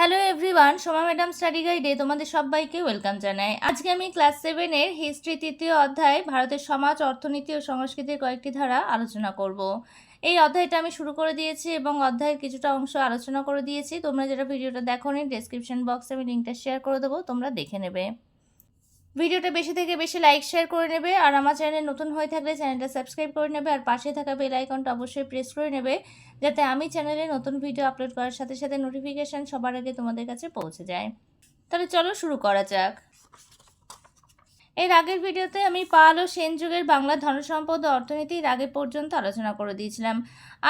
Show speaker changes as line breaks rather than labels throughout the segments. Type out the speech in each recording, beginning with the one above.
Hello everyone, Soma madam study গাইডে তোমাদের সবাইকে ওয়েলকাম জানাই। আজকে আমি ক্লাস 7-এর হিস্ট্রি তৃতীয় অধ্যায় ভারতের সমাজ, অর্থনীতি ও সংস্কৃতির কয়েকটি ধারা আলোচনা করব। এই অধ্যায়টা আমি শুরু করে দিয়েছি এবং অধ্যায়ের কিছুটা অংশ আলোচনা করে দিয়েছি। তোমরা যারা ভিডিওটা দেখোনি, ডেসক্রিপশন বক্সে আমি লিঙ্কটা শেয়ার করে দেবো, তোমরা দেখে নেবে। ভিডিওটা বেশি থেকে বেশি লাইক শেয়ার করে নেবে, আর আমার চ্যানেলে নতুন হয়ে থাকলে চ্যানেলটা সাবস্ক্রাইব করে নেবে, আর পাশে থাকা বেল আইকনটা অবশ্যই প্রেস করে নেবে, যাতে আমি চ্যানেলে নতুন ভিডিও আপলোড করার সাথে সাথে নোটিফিকেশান সবার আগে তোমাদের কাছে পৌঁছে যায়। তাহলে চলো শুরু করা যাক। এর আগের ভিডিওতে আমি পাল ও সেন যুগের বাংলা ধনসম্পদ ও অর্থনীতির আগে পর্যন্ত আলোচনা করে দিয়েছিলাম।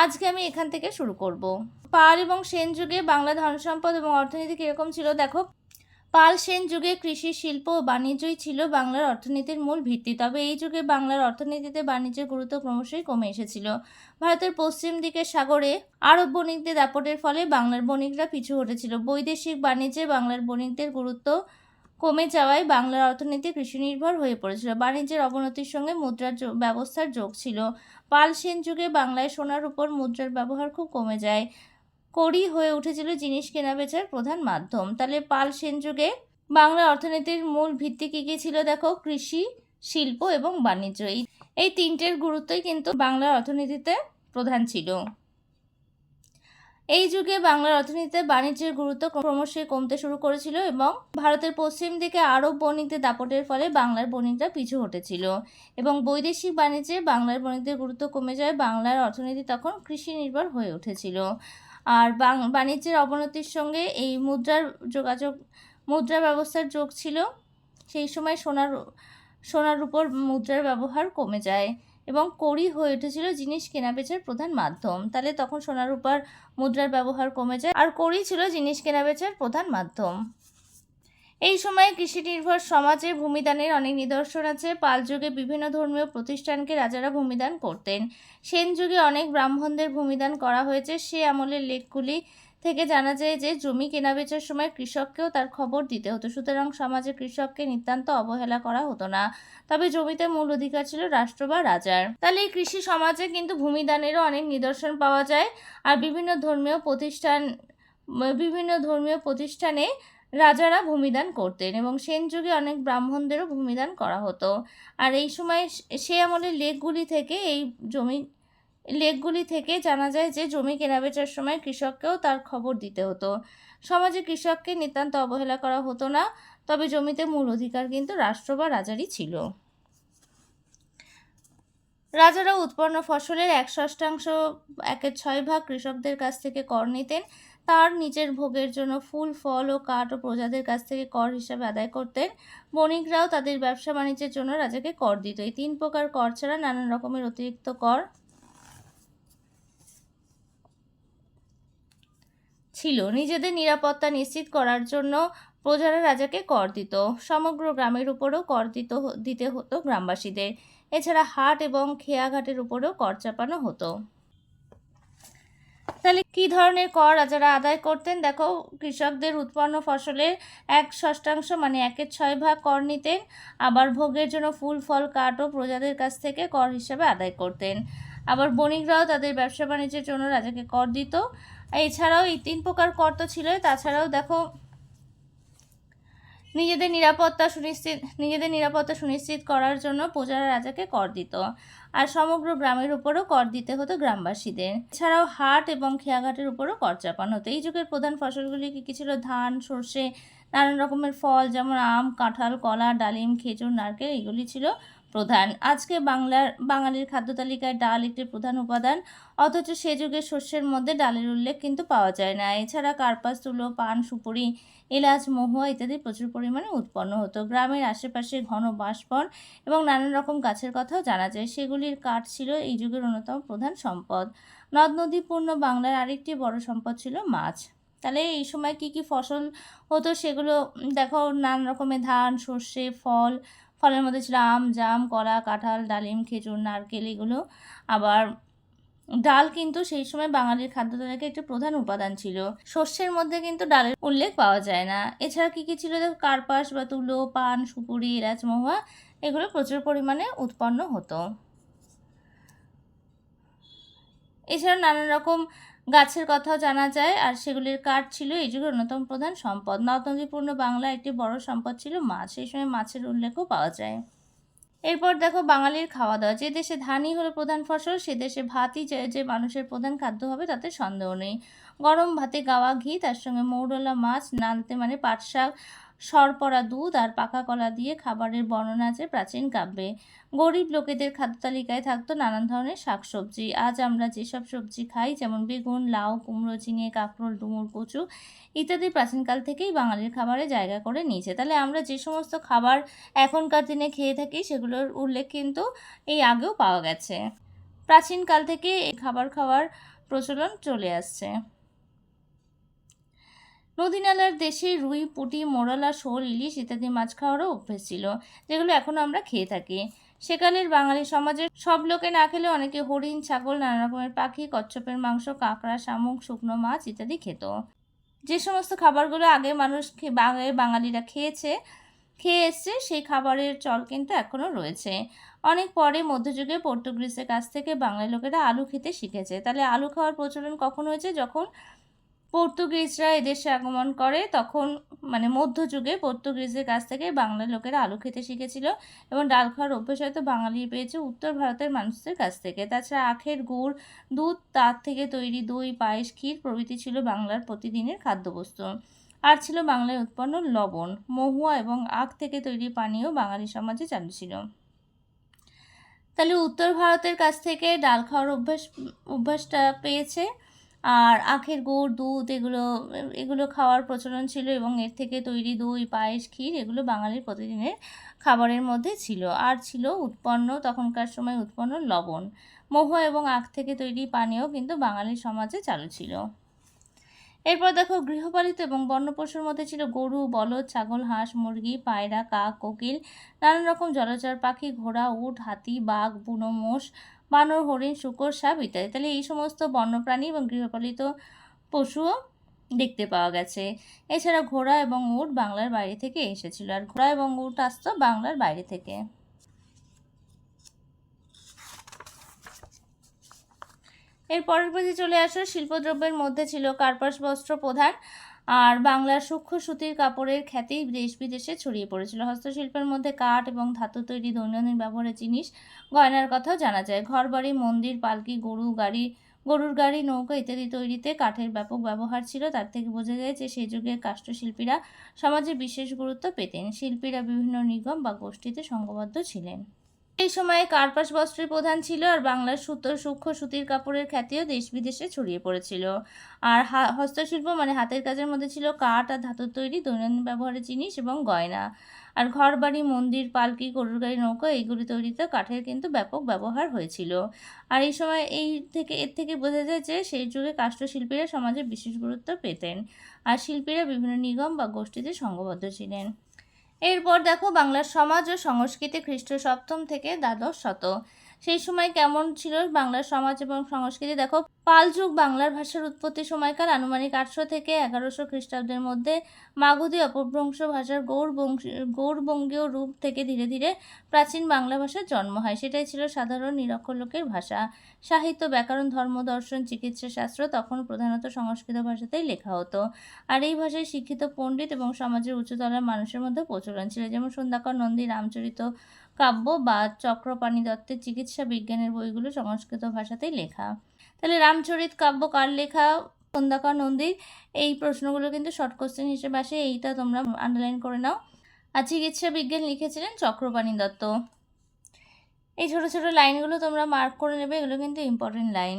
আজকে আমি এখান থেকে শুরু করব। পাল এবং সেন যুগে বাংলা ধনসম্পদ এবং অর্থনীতি কীরকম ছিল দেখো। পাল সেন যুগে কৃষি, শিল্প ও বাণিজ্যই ছিল বাংলার অর্থনীতির মূল ভিত্তি। তবে এই যুগে বাংলার অর্থনীতিতে বাণিজ্যের গুরুত্ব ক্রমশই কমে এসেছিল। ভারতের পশ্চিম দিকের সাগরে আরব বণিকদের দাপটের ফলে বাংলার বণিকরা পিছু হটেছিল। বৈদেশিক বাণিজ্যে বাংলার বণিকদের গুরুত্ব কমে যাওয়ায় বাংলার অর্থনীতি কৃষি নির্ভর হয়ে পড়েছিল। বাণিজ্যের অবনতির সঙ্গে মুদ্রার ব্যবস্থার যোগ ছিল। পাল সেন যুগে বাংলায় সোনার উপর মুদ্রার ব্যবহার খুব কমে যায়। কড়ি হয়ে উঠেছিল জিনিস কেনাবেচার প্রধান মাধ্যম। তাহলে পাল সেন যুগে বাংলার অর্থনীতির মূল ভিত্তি কী কী ছিল দেখো। কৃষি, শিল্প এবং বাণিজ্য, এই তিনটের গুরুত্বই কিন্তু বাংলার অর্থনীতিতে প্রধান ছিল। এই যুগে বাংলার অর্থনীতিতে বাণিজ্যের গুরুত্ব ক্রমশই কমতে শুরু করেছিল এবং ভারতের পশ্চিম দিকে আরব বণিকদের দাপটের ফলে বাংলার বণিকরা পিছু হটেছিল এবং বৈদেশিক বাণিজ্যে বাংলার বণিকদের গুরুত্ব কমে যায়। বাংলার অর্থনীতি তখন কৃষি নির্ভর হয়ে উঠেছিল। আর বাণিজ্যের অবনতির সঙ্গে এই মুদ্রা ব্যবস্থার যোগ ছিল। সেই সময় সোনার উপর মুদ্রার ব্যবহার কমে যায় এবং কড়ি হয়ে উঠেছিল জিনিস কেনাবেচার প্রধান মাধ্যম। তাহলে তখন সোনার উপর মুদ্রার ব্যবহার কমে যায় আর কড়ি ছিল জিনিস কেনাবেচার প্রধান মাধ্যম। এই সময়ে কৃষি নির্ভর সমাজে ভূমিদানের অনেক নিদর্শন আছে। পাল যুগে বিভিন্ন ধর্মীয় প্রতিষ্ঠানকে রাজারা ভূমিদান করতেন। সেন যুগে অনেক ব্রাহ্মণদের ভূমিদান করা হয়েছে। সে আমলের লেখগুলি থেকে জানা যায় যে জমি কেনাবেচার সময় কৃষককেও তার খবর দিতে হতো, সুতরাং সমাজে কৃষককে নিতান্ত অবহেলা করা হতো না। তবে জমিতে মূল অধিকার ছিল রাষ্ট্র বা রাজার। তাহলে এই কৃষি সমাজে কিন্তু ভূমিদানেরও অনেক নিদর্শন পাওয়া যায়। আর বিভিন্ন ধর্মীয় প্রতিষ্ঠানে রাজারা ভূমিদান করতেন এবং সেন যুগে অনেক ব্রাহ্মণদেরও ভূমিদান করা হতো। আর এই সময় সে আমলের লেখগুলি থেকে জানা যায় যে জমি কেনাবেচার সময় কৃষককেও তার খবর দিতে হতো। সমাজে কৃষককে নিতান্ত অবহেলা করা হতো না, তবে জমিতে মূল অধিকার কিন্তু রাষ্ট্র বা রাজারই ছিল। রাজারা উৎপন্ন ফসলের 1/6 1/6 কৃষকদের কাছ থেকে কর নিতেন। তার নিজের ভোগের জন্য ফুল, ফল ও কাঠ ও প্রজাদের কাছ থেকে কর হিসাবে আদায় করতেন। বণিকরাও তাদের ব্যবসা বাণিজ্যের জন্য রাজাকে কর দিত। এই 3 প্রকার কর ছাড়া নানান রকমের অতিরিক্ত কর ছিল। নিজেদের নিরাপত্তা নিশ্চিত করার জন্য প্রজারা রাজাকে কর দিত। সমগ্র গ্রামের উপরও কর দিতে হতো গ্রামবাসীদের। এছাড়া হাট এবং খেয়াঘাটের উপরেও কর চাপানো হতো। তাহলে কী ধরনের কর রাজারা আদায় করতেন দেখো। কৃষকদের উৎপন্ন ফসলের 1/6 মানে 1/6 কর নিতেন। আবার ভোগের জন্য ফুল, ফল, কাঠ ও প্রজাদের কাছ থেকে কর হিসাবে আদায় করতেন। আবার বণিকরাও তাদের ব্যবসা বাণিজ্যের জন্য রাজাকে কর দিত। এছাড়াও এই 3 প্রকার কর তো ছিলই, তাছাড়াও দেখো নিজেদের নিরাপত্তা সুনিশ্চিত করার জন্য প্রজারা রাজাকে কর দিত। আর সমগ্র গ্রামের উপরও কর দিতে হতো গ্রামবাসীদের। এছাড়াও হাট এবং খেয়াঘাটের উপরও কর চাপানো হতো। এই যুগের প্রধান ফসলগুলি কী কী ছিল? ধান, সর্ষে, নানান রকমের ফল যেমন আম, কাঁঠাল, কলা, ডালিম, খেজুর, নারকেল, এগুলি ছিল প্রধান। আজকে বাঙালির খাদ্য তালিকায় ডাল একটি প্রধান উপাদান, অথচ সে যুগে শস্যের মধ্যে ডালের উল্লেখ কিন্তু পাওয়া যায় না। এছাড়া কার্পাস, তুলো, পান, সুপুরি, এলাচ, মহুয়া ইত্যাদি প্রচুর পরিমাণে উৎপন্ন হতো। গ্রামের আশেপাশে ঘন বাঁশবন এবং নানান রকম গাছের কথাও জানা যায়। সেগুলির কাঠ ছিল এই যুগের অন্যতম প্রধান সম্পদ। নদ নদীপূর্ণ বাংলার আরেকটি বড় সম্পদ ছিল মাছ। তাহলে এই সময় কি কি ফসল হতো সেগুলো দেখো। নানান রকমের ধান, সর্ষে, ফলের মধ্যে ছিল আম, জাম, কলা, কাঁঠাল, ডালিম, খেজুর, নারকেল, এগুলো। আবার ডাল কিন্তু সেই সময় বাঙালির খাদ্য তালিকায় একটি প্রধান উপাদান ছিল। শস্যের মধ্যে কিন্তু ডালের উল্লেখ পাওয়া যায় না। এছাড়া কি কি ছিল দেখো। কার্পাস বা তুলো, পান, সুপুরি, এলাচ, মহুয়া, এগুলো প্রচুর পরিমাণে উৎপন্ন হতো। এছাড়া নানান রকম গাছের কথাও জানা যায়, আর সেগুলির কাঠ ছিল এই যুগের অন্যতম প্রধান সম্পদ। নদ-নদীপূর্ণ বাংলার একটি বড় সম্পদ ছিল মাছ। সেই সময় মাছের উল্লেখও পাওয়া যায়। এরপর দেখো বাঙালির খাওয়া দাওয়া। যে দেশে ধানই হলো প্রধান ফসল, সে দেশে ভাতই যে মানুষের প্রধান খাদ্য হবে তাতে সন্দেহ নেই। গরম ভাতে গাওয়া ঘি, তার সঙ্গে মৌরলা মাছ, নালতে মানে পাট শাক, সরপরা দুধ আর পাকা কলা দিয়ে খাবারের বর্ণনা আছে প্রাচীন কাব্যে। গরিব লোকেদের খাদ্য তালিকায় থাকতো নানান ধরনের শাকসবজি। আজ আমরা যেসব সবজি খাই, যেমন বেগুন, লাউ, কুমড়ো, ঝিঙে, কাঁকরোল, ডুমুর, কচু ইত্যাদি প্রাচীনকাল থেকেই বাঙালির খাবারে জায়গা করে নিয়েছে। তাহলে আমরা যে সমস্ত খাবার এখনকার দিনে খেয়ে থাকি সেগুলোর উল্লেখ কিন্তু এই আগেও পাওয়া গেছে। প্রাচীনকাল থেকে এই খাবার খাওয়ার প্রচলন চলে আসছে। নদী নালার দেশে রুই, পুঁটি, মোরলা, শোল, ইলিশ ইত্যাদি মাছ খাওয়ারও অভ্যেস ছিল, যেগুলো এখনও আমরা খেয়ে থাকি। সেকালের বাঙালি সমাজের সব লোকে না খেলে অনেকে হরিণ, ছাগল, নানা রকমের পাখি, কচ্ছপের মাংস, কাঁকড়া, শামুক, শুকনো মাছ ইত্যাদি খেত। যে সমস্ত খাবারগুলো আগে বাঙালিরা খেয়ে এসছে, সেই খাবারের চল কিন্তু এখনও রয়েছে। অনেক পরে মধ্যযুগে পর্তুগিজের কাছ থেকে বাঙালি লোকেরা আলু খেতে শিখেছে। তাহলে আলু খাওয়ার প্রচলন কখন হয়েছে? যখন পর্তুগিজরা এদেশে আগমন করে, তখন মানে মধ্যযুগে পর্তুগিজের কাছ থেকে বাংলার লোকেরা আলু খেতে শিখেছিল, এবং ডাল খাওয়ার অভ্যেস হয়তো বাঙালি পেয়েছে উত্তর ভারতের মানুষদের কাছ থেকে। তাছাড়া আখের গুড়, দুধ, তার থেকে তৈরি দই, পায়েস, ক্ষীর প্রভৃতি ছিল বাংলার প্রতিদিনের খাদ্যবস্তু। আর ছিল বাংলায় উৎপন্ন লবণ, মহুয়া এবং আখ থেকে তৈরি পানীয় বাঙালি সমাজে চালু ছিল। তাহলে উত্তর ভারতের কাছ থেকে ডাল খাওয়ার অভ্যাসটা পেয়েছে, আর আখের গুড়, দুধ এগুলো খাওয়ার প্রচলন ছিল, এবং এর থেকে তৈরি দই, পায়েস, ক্ষীর এগুলো বাঙালির প্রতিদিনের খাবারের মধ্যে ছিল। আর ছিল তখনকার সময় উৎপন্ন লবণ, মহুয়া এবং আখ থেকে তৈরি পানীয় কিন্তু বাঙালির সমাজে চালু ছিল। এরপর দেখো গৃহপালিত এবং বন্য পশুর মধ্যে ছিল গরু, বলদ, ছাগল, হাঁস, মুরগি, পায়রা, কাক, কোকিল, নানান রকম জলচর পাখি, ঘোড়া, উট, হাতি, বাঘ, বুনো মোষ, বানর, হরিণ, শূকর, সাপ ইত্যাদি। তাহলে এই সমস্ত বন্যপ্রাণী এবং গৃহপালিত পশুও দেখতে পাওয়া গেছে। এছাড়া ঘোড়া এবং উট বাংলার বাইরে থেকে এসেছিল, আর ঘোড়া এবং উট আসতো বাংলার বাইরে থেকে। এর পরের পেজে চলে আসো। শিল্পদ্রব্যের মধ্যে ছিল কার্পাস বস্ত্র প্রধান, আর বাংলার সূক্ষ্ম সুতির কাপড়ের খ্যাতি দেশ বিদেশে ছড়িয়ে পড়েছিল। হস্তশিল্পের মধ্যে কাঠ এবং ধাতু তৈরি দৈনন্দিন ব্যবহারের জিনিস, গয়নার কথাও জানা যায়। ঘরবাড়ি, মন্দির, পালকি, গরুর গাড়ি, নৌকা ইত্যাদি তৈরিতে কাঠের ব্যাপক ব্যবহার ছিল। তার থেকে বোঝা যায় যে সেই যুগের কাষ্ঠশিল্পীরা সমাজে বিশেষ গুরুত্ব পেতেন। শিল্পীরা বিভিন্ন নিগম বা গোষ্ঠীতে সংঘবদ্ধ ছিলেন। এই সময়ে কার্পাস বস্ত্রের প্রধান ছিল, আর বাংলার সূক্ষ্ম সুতির কাপড়ের খ্যাতিও দেশ বিদেশে ছড়িয়ে পড়েছিল। আর হস্তশিল্প মানে হাতের কাজের মধ্যে ছিল কাঠ আর ধাতুর তৈরি দৈনন্দিন ব্যবহারের জিনিস এবং গয়না। আর ঘরবাড়ি, মন্দির, পালকি, গরুর গাড়ি, নৌকা এইগুলি তৈরিতে কাঠের কিন্তু ব্যাপক ব্যবহার হয়েছিল। আর এই সময় এর থেকে বোঝা যায় যে সেই যুগে কাষ্ঠশিল্পীরা সমাজে বিশেষ গুরুত্ব পেতেন, আর শিল্পীরা বিভিন্ন নিগম বা গোষ্ঠীতে সংঘবদ্ধ ছিলেন। এরপর দেখো বাংলার সমাজ ও সংস্কৃতি খ্রিস্ট সপ্তম থেকে দ্বাদশ শতক। সেই সময় কেমন ছিল বাংলার সমাজ এবং সংস্কৃতি? দেখো, পাল যুগ বাংলার ভাষার উৎপত্তি সময়কাল আনুমানিক 800 থেকে 1100 খ্রিস্টাব্দের মধ্যে। মাগধী অপভ্রংশ ভাষার গৌড়বঙ্গীয় রূপ থেকে ধীরে ধীরে প্রাচীন বাংলা ভাষার জন্ম হয়। সেটাই ছিল সাধারণ নিরক্ষর লোকের ভাষা। সাহিত্য, ব্যাকরণ, ধর্ম, দর্শন, চিকিৎসা শাস্ত্র তখন প্রধানত সংস্কৃত ভাষাতেই লেখা হতো। আর এই ভাষায় শিক্ষিত পণ্ডিত এবং সমাজের উচ্চতলার মানুষের মধ্যে প্রচলন ছিল। যেমন সন্ধ্যাকর নন্দী রামচরিত কাব্য বা চক্রপাণি দত্তের চিকিৎসা বিজ্ঞানের বইগুলো সংস্কৃত ভাষাতেই লেখা। তাহলে রামচরিত কাব্য কার লেখা? সন্ধ্যাকর নন্দীর। এই প্রশ্নগুলো কিন্তু শর্ট কোশ্চেন হিসেবে আসে, এইটা তোমরা আন্ডারলাইন করে নাও। আর চিকিৎসা বিজ্ঞান লিখেছিলেন চক্রপাণি দত্ত। এই ছোট ছোট লাইনগুলো তোমরা মার্ক করে নেবে, এগুলো কিন্তু ইম্পর্টেন্ট লাইন।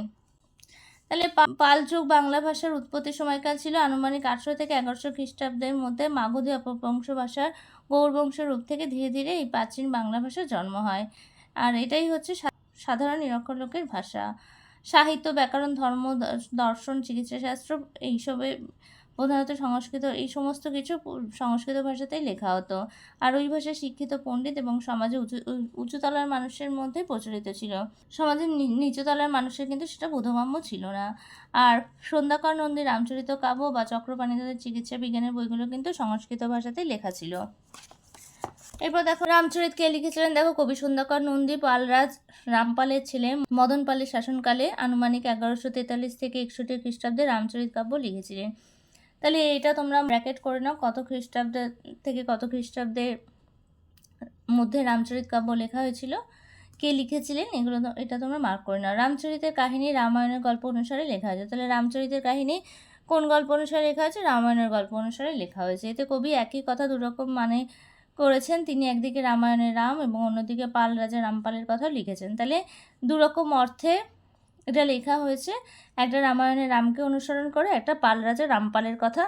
তাহলে পাল যুগ বাংলা ভাষার উৎপত্তি সময়কাল ছিল আনুমানিক 800 থেকে 1100 খ্রিস্টাব্দের মধ্যে। মাগধী অপভ্রংশ ভাষার গৌড়বংশ রূপ থেকে ধীরে ধীরে এই প্রাচীন বাংলা ভাষার জন্ম হয়। আর এটাই হচ্ছে সাধারণ নিরক্ষর লোকের ভাষা। সাহিত্য, ব্যাকরণ, ধর্ম, দর্শন, চিকিৎসাশাস্ত্র এইসবে প্রধানত এই সমস্ত কিছু সংস্কৃত ভাষাতেই লেখা হতো। আর ওই ভাষায় শিক্ষিত পণ্ডিত এবং সমাজে উঁচুতলার মানুষের মধ্যে প্রচলিত ছিল। সমাজের নিচুতলার মানুষের কিন্তু সেটা বোধগম্য ছিল না। আর সন্ধ্যাকর নন্দীর রামচরিত কাব্য বা চক্রপাণি দত্তের চিকিৎসা বিজ্ঞানের বইগুলো কিন্তু সংস্কৃত ভাষাতেই লেখা ছিল। এরপর দেখো রামচরিত কে লিখেছিলেন, দেখো কবি সুন্দরকর নন্দী পালরাজ রামপালের ছেলে মদন পালের শাসনকালে আনুমানিক 1143 থেকে 61 খ্রিস্টাব্দে রামচরিত কাব্য লিখেছিলেন। তাহলে এটা তোমরা ব্র্যাকেট করে নাও, কত খ্রিস্টাব্দ থেকে কত খ্রিস্টাব্দের মধ্যে রামচরিত কাব্য লেখা হয়েছিল, কে লিখেছিলেন, এগুলো এটা তোমরা মার্ক করে নাও। রামচরিতের কাহিনী রামায়ণের গল্প অনুসারে লেখা হয়েছে। তাহলে রামচরিতের কাহিনী কোন গল্প অনুসারে লেখা হয়েছে? রামায়ণের গল্প অনুসারে লেখা হয়েছে। এতে কবি একই কথা দুরকম মানে করেছেন। তিনি একদিকে রামায়ণের রাম এবং অন্যদিকে পাল রাজা রামপালের কথা লিখেছেন। তাহলে দুরকম অর্থে এটা লেখা হয়েছে। একটা রামায়ণের রামকে অনুসরণ করে, একটা পাল রাজা রামপালের কথা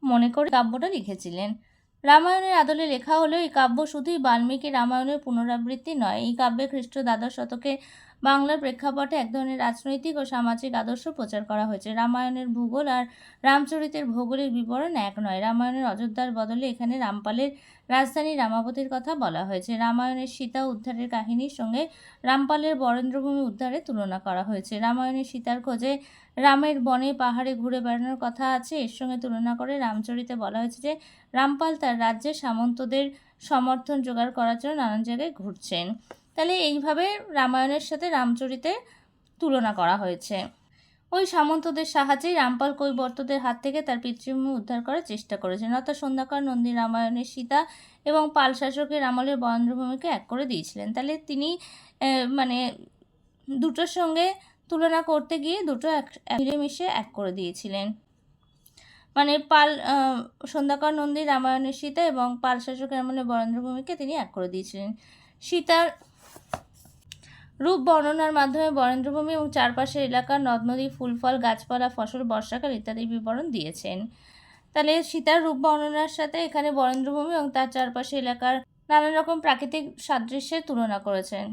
মনে করে কাব্যটা লিখেছিলেন। রামায়ণের আদলে লেখা হলেও এই কাব্য শুধুই বাল্মীকি রামায়ণের পুনরাবৃত্তি নয়। এই কাব্যে খ্রিস্ট দ্বাদশ শতকে বাংলার প্রেক্ষাপটে এক ধরনের রাজনৈতিক ও সামাজিক আদর্শ প্রচার করা হয়েছে। রামায়ণের ভূগোল আর রামচরিতের ভৌগোলিক বিবরণ এক নয়। রামায়ণের অযোধ্যার বদলে এখানে রামপালের রাজধানী রামাবতীর কথা বলা হয়েছে। রামায়ণের সীতা উদ্ধারের কাহিনীর সঙ্গে রামপালের বরেন্দ্রভূমি উদ্ধারের তুলনা করা হয়েছে। রামায়ণের সীতার খোঁজে রামের বনে পাহাড়ে ঘুরে বেড়ানোর কথা আছে। এর সঙ্গে তুলনা করে রামচরিতে বলা হয়েছে যে রামপাল তার রাজ্যের সামন্তদের সমর্থন জোগাড় করার জন্য নানান জায়গায় ঘুরছেন। তাহলে এইভাবে রামায়ণের সাথে রামচরিতের তুলনা করা হয়েছে। ওই সামন্তদের সাহায্যেই রামপাল কৈবর্তদের হাত থেকে তার পিতৃভূমি উদ্ধার করার চেষ্টা করেছেন। অর্থাৎ সন্ধ্যাকর নন্দী রামায়ণের সীতা এবং পাল শাসকের আমলের বরেন্দ্রভূমিকে এক করে দিয়েছিলেন। তাহলে তিনি মানে দুটোর সঙ্গে তুলনা করতে গিয়ে দুটো মিলেমিশে এক করে দিয়েছিলেন। মানে সন্ধ্যাকর নন্দী রামায়ণের সীতা এবং পাল শাসকের আমলে বরেন্দ্রভূমিকে তিনি এক করে দিয়েছিলেন। সীতার রূপ বর্ণনার মাধ্যমে বরেন্দ্রভূমি এবং চারপাশের এলাকার নদ নদী, ফুল ফল, গাছপালা, ফসল, বর্ষাকাল ইত্যাদি বিবরণ দিয়েছেন। তাহলে সীতার রূপ বর্ণনার সাথে এখানে বরেন্দ্রভূমি এবং তার চারপাশে এলাকার নানান রকম প্রাকৃতিক সাদৃশ্যের তুলনা করেছেন।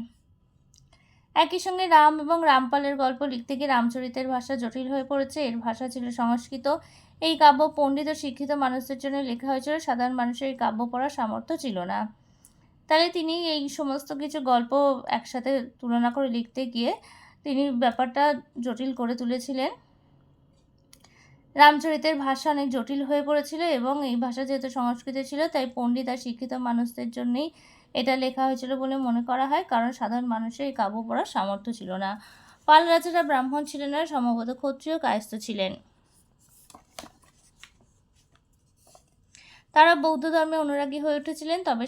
একই সঙ্গে রাম এবং রামপালের গল্প লিখতে গিয়ে রামচরিতের ভাষা জটিল হয়ে পড়েছে। এর ভাষা ছিল সংস্কৃত। এই কাব্য পণ্ডিত ও শিক্ষিত মানুষদের জন্য লেখা হয়েছিল। সাধারণ মানুষের এই কাব্য পড়ার সামর্থ্য ছিল না। তাহলে তিনি এই সমস্ত কিছু গল্প একসাথে তুলনা করে লিখতে গিয়ে তিনি ব্যাপারটা জটিল করে তুলেছিলেন। রামচরিতের ভাষা অনেক জটিল হয়ে পড়েছিল এবং এই ভাষা যেহেতু সংস্কৃত ছিল, তাই পণ্ডিত আর শিক্ষিত মানুষদের জন্যই এটা লেখা হয়েছিল বলে মনে করা হয়, কারণ সাধারণ মানুষের এই কাব্য পড়ার সামর্থ্য ছিল না। পাল রাজারা ব্রাহ্মণ ছিলেন না, সম্ভবত ক্ষত্রিয় কায়স্থ ছিলেন। তারা বৌদ্ধ ধর্মে অনুরাগী হয়ে উঠেছিলেন। তবে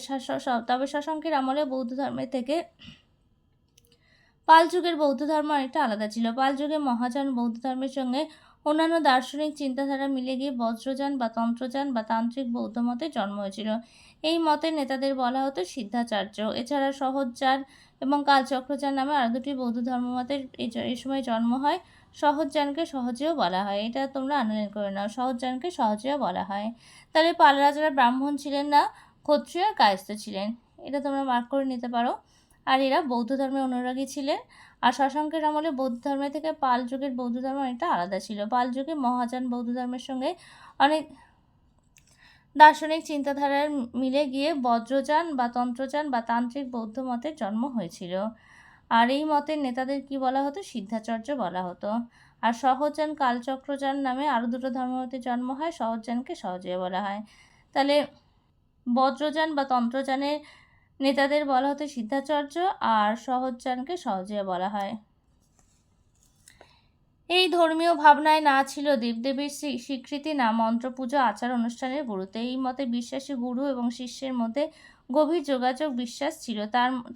শশাঙ্কের আমলে বৌদ্ধ ধর্মের থেকে পাল যুগের বৌদ্ধ ধর্ম অনেকটা আলাদা ছিল। পাল যুগে মহাযান বৌদ্ধ ধর্মের সঙ্গে অন্যান্য দার্শনিক চিন্তাধারা মিলে গিয়ে বজ্রযান বা তন্ত্রযান বা তান্ত্রিক বৌদ্ধ মতের জন্ম হয়েছিল। এই মতের নেতাদের বলা হতো সিদ্ধাচার্য। এছাড়া সহজযান এবং কালচক্রযান নামে আরও দুটি বৌদ্ধ ধর্মমতের এই সময় জন্ম হয়। সহজযানকে সহজেও বলা হয়। এটা তোমরা আনলাইন করে নাও, সহজযানকে সহজেও বলা হয়। তাহলে পাল রাজারা ব্রাহ্মণ ছিলেন না, ক্ষত্রিয় আর কায়স্থ ছিলেন। এটা তোমরা মার্ক করে নিতে পারো। আর এরা বৌদ্ধ ধর্মের অনুরাগী ছিলেন। আর শশাঙ্কের আমলে বৌদ্ধ ধর্মের থেকে পাল যুগের বৌদ্ধ ধর্ম অনেকটা আলাদা ছিল। পাল যুগে মহাযান বৌদ্ধ ধর্মের সঙ্গে অনেক দার্শনিক চিন্তাধারার মিলে গিয়ে বজ্রযান বা তন্ত্রযান বা তান্ত্রিক বৌদ্ধ মতের জন্ম হয়েছিল। আর এই মতের নেতাদের কি বলা হতো? সিদ্ধাচার্য বলা হতো। আর সহজযান কালচক্রযান নামে আরও দুটো ধর্মমতের জন্ম হয়। সহজযানকে সহজে বলা হয়। তাহলে বজ্রযান বা তন্ত্রযানের নেতাদের বলা হতো সিদ্ধাচার্য, আর সহজযানকে সহজে বলা হয়। এই ধর্মীয় ভাবনায় না ছিল দেবদেবীর স্বীকৃতি, না মন্ত্রপুজো, আচার অনুষ্ঠানের গুরুত্ব। এই মতে বিশ্বাসী গুরু এবং শিষ্যের মধ্যে গভীর যোগাযোগ বিশ্বাস ছিল।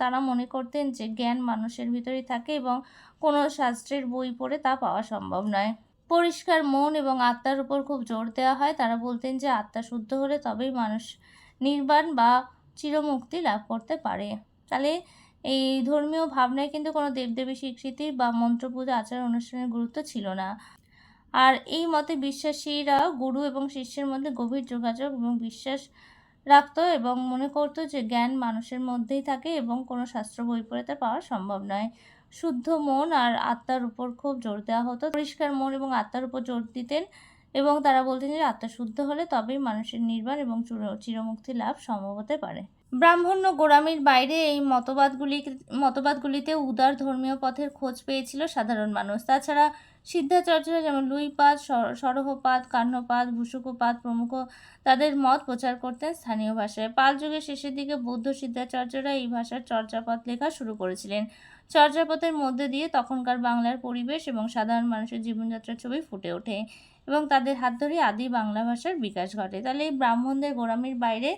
তারা মনে করতেন যে জ্ঞান মানুষের ভিতরেই থাকে এবং কোনো শাস্ত্রের বই পড়ে তা পাওয়া সম্ভব নয়। পরিষ্কার মন এবং আত্মার উপর খুব জোর দেওয়া হয়। তারা বলতেন যে আত্মা শুদ্ধ হলে তবেই মানুষ নির্বাণ বা চিরমুক্তি লাভ করতে পারে। তাহলে এই ধর্মীয় ভাবনায় কিন্তু কোনো দেবদেবী স্বীকৃতি বা মন্ত্রপূজা আচার অনুষ্ঠানের গুরুত্ব ছিল না। আর এই মতে বিশ্বাসীরা গুরু এবং শিষ্যের মধ্যে গভীর যোগাযোগ এবং বিশ্বাস রাখত এবং মনে করতো যে জ্ঞান মানুষের মধ্যেই থাকে এবং কোনো শাস্ত্র বই পড়ে তা পাওয়া সম্ভব নয়। শুদ্ধ মন আর আত্মার উপর খুব জোর দেওয়া হতো। পরিষ্কার মন এবং আত্মার উপর জোর দিতেন এবং তারা বলতেন যে আত্মা শুদ্ধ হলে তবেই মানুষের নির্বাণ এবং চিরমুক্তি লাভ সম্ভব হতে পারে। ব্রাহ্মণ্য গোঁড়ামির বাইরে এই মতবাদগুলিতে উদার ধর্মীয় পথের খোঁজ পেয়েছিল সাধারণ মানুষ। তাছাড়া সিদ্ধাচার্যরা যেমন লুইপাদ, সরহপাদ, কাহ্নপাদ, ভূসুকপাদ প্রমুখ তাদের মত প্রচার করতেন স্থানীয় ভাষায়। পাল যুগের শেষের দিকে বৌদ্ধ সিদ্ধাচার্যরা এই ভাষার চর্যাপদ লেখা শুরু করেছিলেন। চর্যাপদের মধ্যে দিয়ে তখনকার বাংলার পরিবেশ এবং সাধারণ মানুষের জীবনযাত্রার ছবি ফুটে ওঠে এবং তাদের হাত ধরে আদি বাংলা ভাষার বিকাশ ঘটে। তাহলে এই ব্রাহ্মণদের গোঁড়ামির বাইরে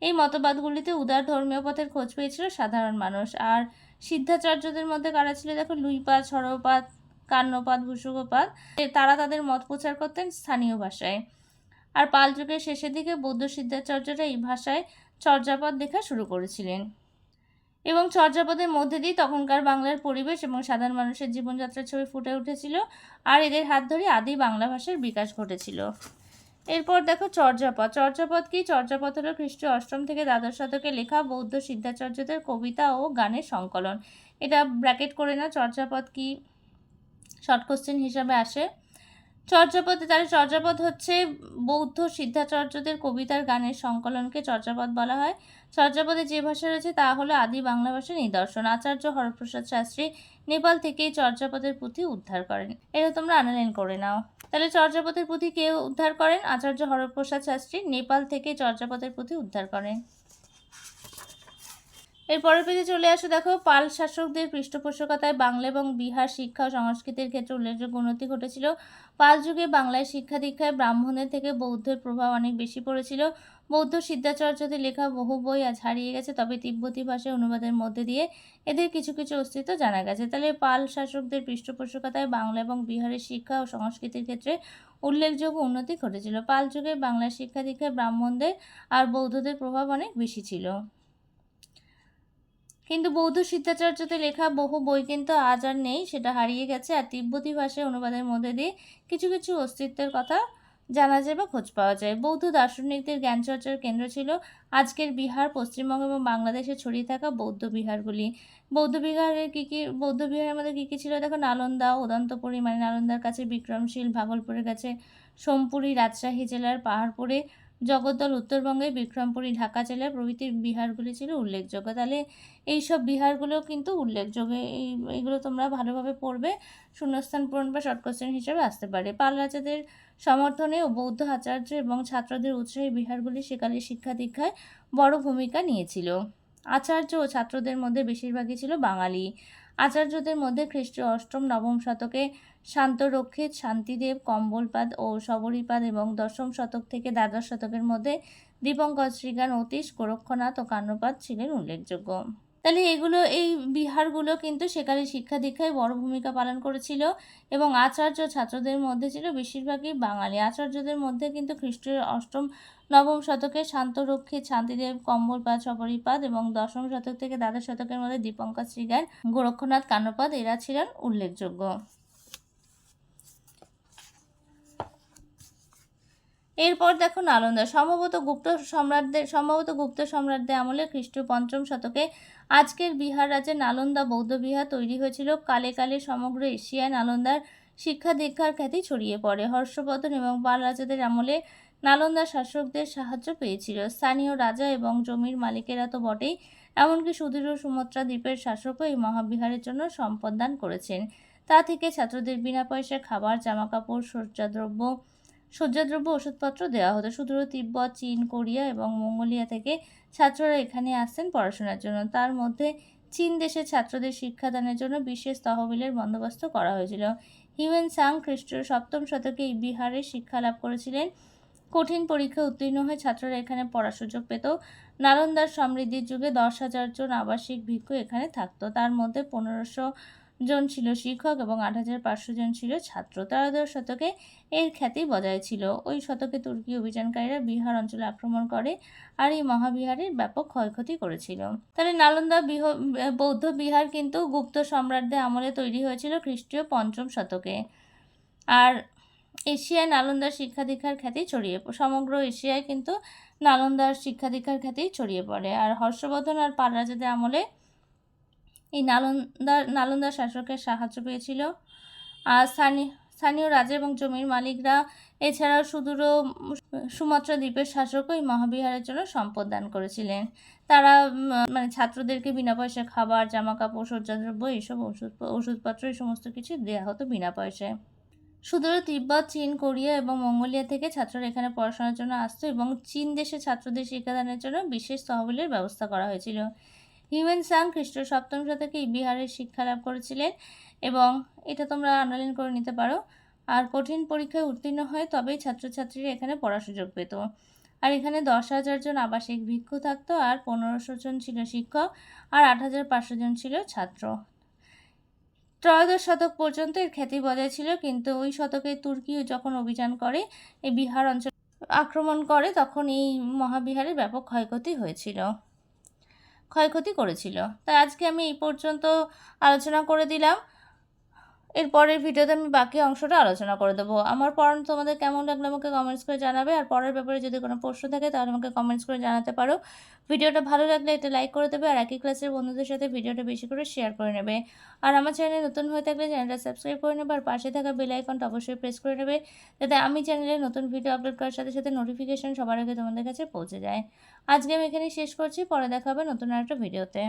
এই মতবাদগুলিতে উদার ধর্মীয় পথের খোঁজ পেয়েছিল সাধারণ মানুষ। আর সিদ্ধাচার্যদের মধ্যে কারা ছিল দেখো, লুইপাদ, সরহপাদ, কাহ্নপাদ, ভূসুকপাদ। তারা তাদের মত প্রচার করতেন স্থানীয় ভাষায়। আর পাল যুগের শেষের দিকে বৌদ্ধ সিদ্ধাচার্যরা এই ভাষায় চর্যাপদ লেখা শুরু করেছিলেন এবং চর্যাপদের মধ্যে দিয়ে তখনকার বাংলার পরিবেশ এবং সাধারণ মানুষের জীবনযাত্রার ছবি ফুটে উঠেছিল আর এদের হাত ধরে আদি বাংলা ভাষার বিকাশ ঘটেছিল। এরপর দেখো চর্যাপদ। চর্যাপদ কি? চর্যাপদ হলো খ্রিস্টীয় 8ম থেকে দ্বাদশ শতকে লেখা বৌদ্ধ সিদ্ধাচার্যদের কবিতা ও গানের সংকলন। এটা ব্র্যাকেট করে না, চর্যাপদ কি শর্ট কোশ্চেন হিসাবে আসে। চর্যাপদ হচ্ছে বৌদ্ধ সিদ্ধাচার্যদের কবিতার গানের সংকলনকে চর্যাপদ বলা হয়। চর্যাপদে যে ভাষা রয়েছে তা হলো আদি বাংলা ভাষার নিদর্শন। আচার্য হরপ্রসাদ শাস্ত্রী নেপাল থেকে চর্যাপদের পুঁথি উদ্ধার করেন। এটা তোমরা আন্ডারলাইন করে নাও। তাহলে চর্যাপদের পুঁথি কে উদ্ধার করেন? আচার্য হরপ্রসাদ শাস্ত্রী নেপাল থেকে চর্যাপদের পুঁথি উদ্ধার করেন। এর পরের পেজে চলে আসো। দেখো, পাল শাসকদের পৃষ্ঠপোষকতায় বাংলা এবং বিহার শিক্ষা ও সংস্কৃতির ক্ষেত্রে উল্লেখযোগ্য উন্নতি ঘটেছিল। পাল যুগে বাংলায় শিক্ষা দীক্ষায় ব্রাহ্মণের থেকে বৌদ্ধের প্রভাব অনেক বেশি পড়েছিল। বৌদ্ধ সিদ্ধাচার্যদের লেখা বহু বই আজ হারিয়ে গেছে, তবে তিব্বতী ভাষায় অনুবাদের মধ্যে দিয়ে এদের কিছু কিছু অস্তিত্ব জানা গেছে। তাহলে পাল শাসকদের পৃষ্ঠপোষকতায় বাংলা এবং বিহারের শিক্ষা ও সংস্কৃতির ক্ষেত্রে উল্লেখযোগ্য উন্নতি ঘটেছিল। পাল যুগে বাংলার শিক্ষা দীক্ষায় ব্রাহ্মণদের আর বৌদ্ধদের প্রভাব অনেক বেশি ছিল। কিন্তু বৌদ্ধ সিদ্ধাচার্যদের লেখা বহু বই কিন্তু আজ আর নেই, সেটা হারিয়ে গেছে। আর তিব্বতী ভাষায় অনুবাদের মধ্যে দিয়ে কিছু কিছু অস্তিত্বের কথা জানা যায় বা খোঁজ পাওয়া যায়। বৌদ্ধ দার্শনিকদের জ্ঞানচর্চার কেন্দ্র ছিল আজকের বিহার, পশ্চিমবঙ্গ এবং বাংলাদেশে ছড়িয়ে থাকা বৌদ্ধ বিহারগুলি। বৌদ্ধ বিহারের মধ্যে কী কী ছিল দেখো, নালন্দা, উদন্তপুরী মানে নালন্দার কাছে, বিক্রমশীল ভাগলপুরের কাছে, সোমপুরি রাজশাহী জেলার পাহাড়পুরে, জগদ্দল উত্তরবঙ্গে, বিক্রমপুরী ঢাকা জেলার প্রভৃতি বিহারগুলি ছিল উল্লেখযোগ্য। তাহলে এইসব বিহারগুলো কিন্তু উল্লেখযোগ্য। এইগুলো তোমরা ভালোভাবে পড়বে, শূন্যস্থান পূরণ বা শর্ট কোশ্চেন হিসেবে আসতে পারে। পাল রাজাদের সমর্থনে ও বৌদ্ধ আচার্য এবং ছাত্রদের উৎসাহী বিহারগুলি সেকালে শিক্ষা দীক্ষায় বড় ভূমিকা নিয়েছিল। আচার্য ও ছাত্রদের মধ্যে বেশিরভাগই ছিল বাঙালি। আচার্যদের মধ্যে খ্রিস্টীয় 8ম 9ম শতকে শান্তরক্ষিত, শান্তিদেব, কম্বলপাদ ও শবরীপাদ এবং 10ম শতক থেকে দ্বাদশ শতকের মধ্যে দীপঙ্কর শ্রীজ্ঞান, অতীশ, গোরক্ষনাথ ও কান্নপাদ ছিলেন উল্লেখযোগ্য। তাহলে এই বিহারগুলো কিন্তু সেকালে শিক্ষা দীক্ষায় বড় ভূমিকা পালন করেছিল এবং আচার্য ছাত্রদের মধ্যে ছিল বেশিরভাগই বাঙালি। আচার্যদের মধ্যে কিন্তু খ্রিস্টীয় 8ম 9ম শতকে শান্তরক্ষিত, শান্তিদেব, কম্বলপাদ, শবরীপাদ এবং 10ম শতক থেকে দ্বাদশ শতকের মধ্যে দীপঙ্কর শ্রীজ্ঞান, গোরক্ষনাথ, কান্নপাদ এরা ছিলেন উল্লেখযোগ্য। এরপর দেখো নালন্দা। সম্ভবত গুপ্ত সম্রাটদের আমলে খ্রিস্টীয় 5ম শতকে আজকের বিহার রাজ্যে নালন্দা বৌদ্ধ বিহার তৈরি হয়েছিল। কালে কালে সমগ্র এশিয়ায় নালন্দার শিক্ষা দীক্ষার খ্যাতি ছড়িয়ে পড়ে। হর্ষবর্ধন এবং পাল রাজাদের আমলে নালন্দা শাসকদের সাহায্য পেয়েছিল। স্থানীয় রাজা এবং জমির মালিকেরা তো বটেই, এমনকি সুদূর সুমাত্রা দ্বীপের শাসকও এই মহাবিহারের জন্য সম্পদ দান করেছেন। তা থেকে ছাত্রদের বিনা পয়সায় খাবার, জামাকাপড়, শয্যাদ্রব্য, ওষুধপত্র দেওয়া হতো। সুদূর তিব্বত, চীন, কোরিয়া এবং মঙ্গোলিয়া থেকে ছাত্ররা এখানে আসতেন পড়াশোনার জন্য। তার মধ্যে চীন দেশের ছাত্রদের শিক্ষাদানের জন্য বিশেষ তহবিলের বন্দোবস্ত করা হয়েছিল। হিউয়েন সাং খ্রিস্টীয় 7ম শতকে এই বিহারে শিক্ষা লাভ করেছিলেন। কঠিন পরীক্ষায় উত্তীর্ণ হয়ে ছাত্ররা এখানে পড়ার সুযোগ পেত। নালন্দার সমৃদ্ধির যুগে 10,000 জন আবাসিক ভিক্ষু এখানে থাকতো। তার মধ্যে 1500 জন ছিল শিক্ষক এবং 8,500 জন ছিল ছাত্র। ত্রয়োদশ শতকে এর খ্যাতি বজায় ছিল। ওই শতকে তুর্কি অভিযানকারীরা বিহার অঞ্চলে আক্রমণ করে আর এই মহাবিহারের ব্যাপক ক্ষয়ক্ষতি করেছিল। তাহলে নালন্দা বৌদ্ধ বিহার কিন্তু গুপ্ত সম্রাটদের আমলে তৈরি হয়েছিল খ্রিস্টীয় 5ম শতকে। আর এশিয়ায় নালন্দার শিক্ষা দীক্ষার খ্যাতি সমগ্র এশিয়ায় কিন্তু নালন্দার শিক্ষা দীক্ষার খ্যাতি ছড়িয়ে পড়ে। আর হর্ষবর্ধন আর পাল রাজাদের আমলে এই নালন্দার শাসকের সাহায্য পেয়েছিল। আর স্থানীয় রাজা এবং জমির মালিকরা এছাড়াও সুদূর সুমাত্রা দ্বীপের শাসকও এই মহাবিহারের জন্য সম্পদ দান করেছিলেন। তারা মানে ছাত্রদেরকে বিনা পয়সায় খাবার, জামা কাপড়, সজ্জাদ্রব্য, এইসব ওষুধপত্র এই সমস্ত কিছু দেওয়া হতো বিনা পয়সায়। সুদূর তিব্বত, চীন, কোরিয়া এবং মঙ্গোলিয়া থেকে ছাত্ররা এখানে পড়াশোনার জন্য আসতো এবং চীন দেশে ছাত্রদের শিক্ষাদানের জন্য বিশেষ তহবিলের ব্যবস্থা করা হয়েছিল। হিউয়েন সাং খ্রিস্ট 7ম শতকে এই বিহারে শিক্ষা লাভ করেছিলেন এবং এটা তোমরা আন্ডারলাইন করে নিতে পারো। আর কঠিন পরীক্ষায় উত্তীর্ণ হয়ে তবেই ছাত্রছাত্রীরা এখানে পড়ার সুযোগ পেত। আর এখানে 10,000 জন আবাসিক ভিক্ষু থাকতো, আর 1500 জন ছিল শিক্ষক, আর 8,500 জন ছিল ছাত্র। ত্রয়োদশ শতক পর্যন্ত এর খ্যাতি বজায় ছিল, কিন্তু ওই শতকে তুর্কি যখন অভিযান করে এই বিহার অঞ্চল আক্রমণ করে, তখন এই মহাবিহারের ব্যাপক ক্ষয়ক্ষতি করেছিল। তাই আজকে আমি এই পর্যন্ত আলোচনা করে দিলাম। এর পরের ভিডিওতে আমি বাকি অংশটা আলোচনা করে দেবো। আমার পড়ানো তোমাদের কেমন লাগলো আমাকে কমেন্টস করে জানাবে, আর পরের ব্যাপারে যদি কোনো প্রশ্ন থাকে তাহলে আমাকে কমেন্টস করে জানাতে পারো। ভিডিওটা ভালো লাগলে একটা লাইক করে দেবে, আর একই ক্লাসের বন্ধুদের সাথে ভিডিওটা বেশি করে শেয়ার করে নেবে। আর আমার চ্যানেলে নতুন হয়ে থাকলে চ্যানেলটা সাবস্ক্রাইব করে নেবে, আর পাশে থাকা বেল আইকনটা অবশ্যই প্রেস করে নেবে, যাতে আমি চ্যানেলে নতুন ভিডিও আপলোড করার সাথে সাথে নোটিফিকেশন সবার আগে তোমাদের কাছে পৌঁছে যায়। আজকে আমি এখানেই শেষ করছি, পরে দেখা হবে নতুন একটা ভিডিওতে।